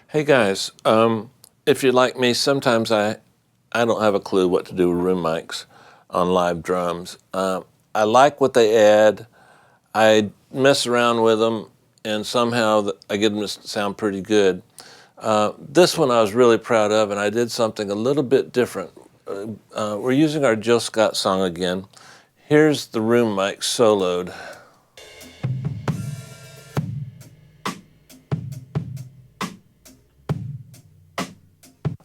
Hey guys, if you're like me, sometimes I don't have a clue what to do with room mics on live drums. I like what they add. I mess around with them, and somehow I get them to sound pretty good. This one I was really proud of, and I did something a little bit different. We're using our Jill Scott song again. Here's the room mic soloed.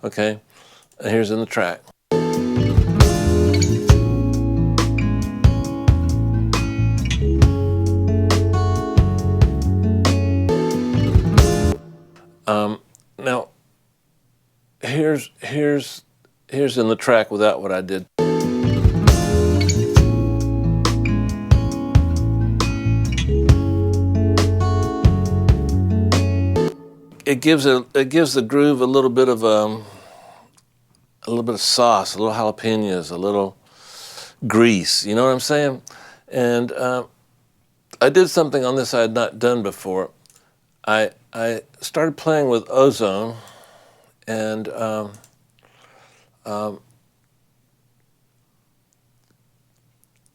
Okay, and here's in the track. Now, here's in the track without what I did. It gives the groove a little bit of sauce, a little jalapenos, a little grease. You know what I'm saying? And I did something on this I had not done before. I started playing with ozone, and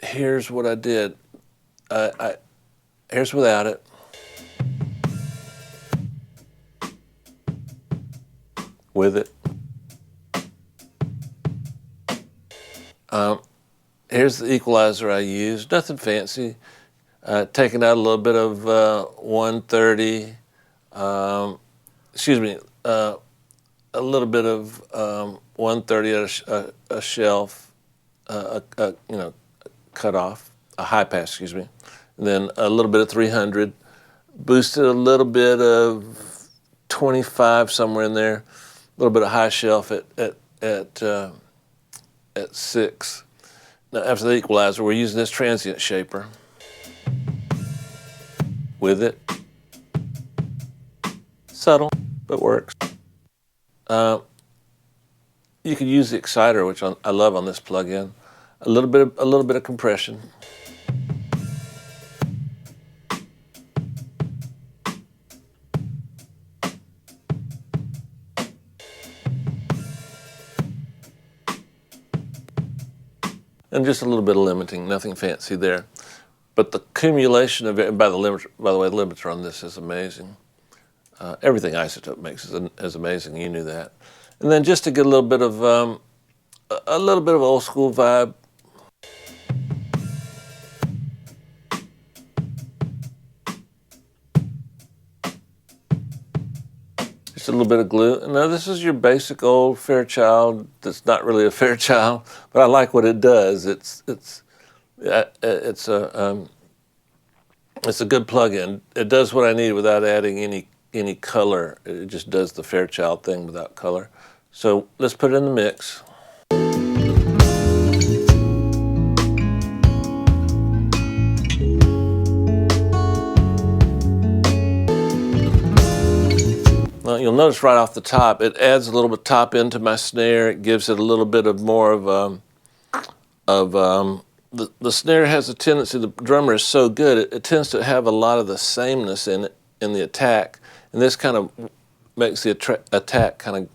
here's what I did. Here's without it. With it. Here's the equalizer I used. Nothing fancy. Taking out a little bit of 130. A little bit of 130 at a shelf, cut off, a high pass, excuse me. And then a little bit of 300. Boosted a little bit of 25 somewhere in there. A little bit of high shelf at 6. Now after the equalizer, we're using this transient shaper. With it. Subtle, but works. You could use the exciter, which I love on this plugin. A little bit of compression. And just a little bit of limiting, nothing fancy there. But the accumulation of it, by the way, the limiter on this is amazing. Everything Isotope makes is amazing. You knew that. And then just to get a little bit of old school vibe. Just a little bit of glue. And now this is your basic old Fairchild. That's not really a Fairchild, but I like what it does. It's a good plug-in. It does what I need without adding any color. It just does the Fairchild thing without color. So let's put it in the mix. Well, you'll notice right off the top, it adds a little bit top end to my snare. It gives it a little bit of more of the snare has a tendency, the drummer is so good, it tends to have a lot of the sameness in it, in the attack. And this kind of makes the attack kind of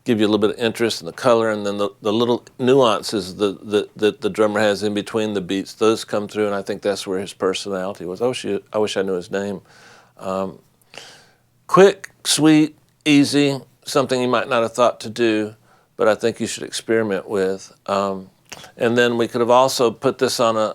give you a little bit of interest in the color, and then the little nuances that the drummer has in between the beats, those come through, and I think that's where his personality was. I wish I knew his name. Quick, sweet, easy, something you might not have thought to do, but I think you should experiment with. And then we could have also put this on an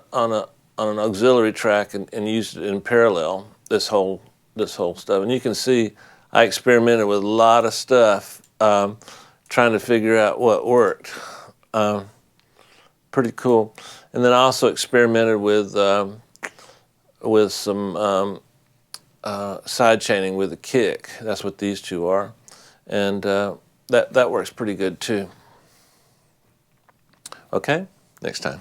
auxiliary track and used it in parallel, this whole stuff. And you can see I experimented with a lot of stuff, trying to figure out what worked. Pretty cool. And then I also experimented with some side chaining with a kick. That's what these two are, and that works pretty good too. Okay, next time.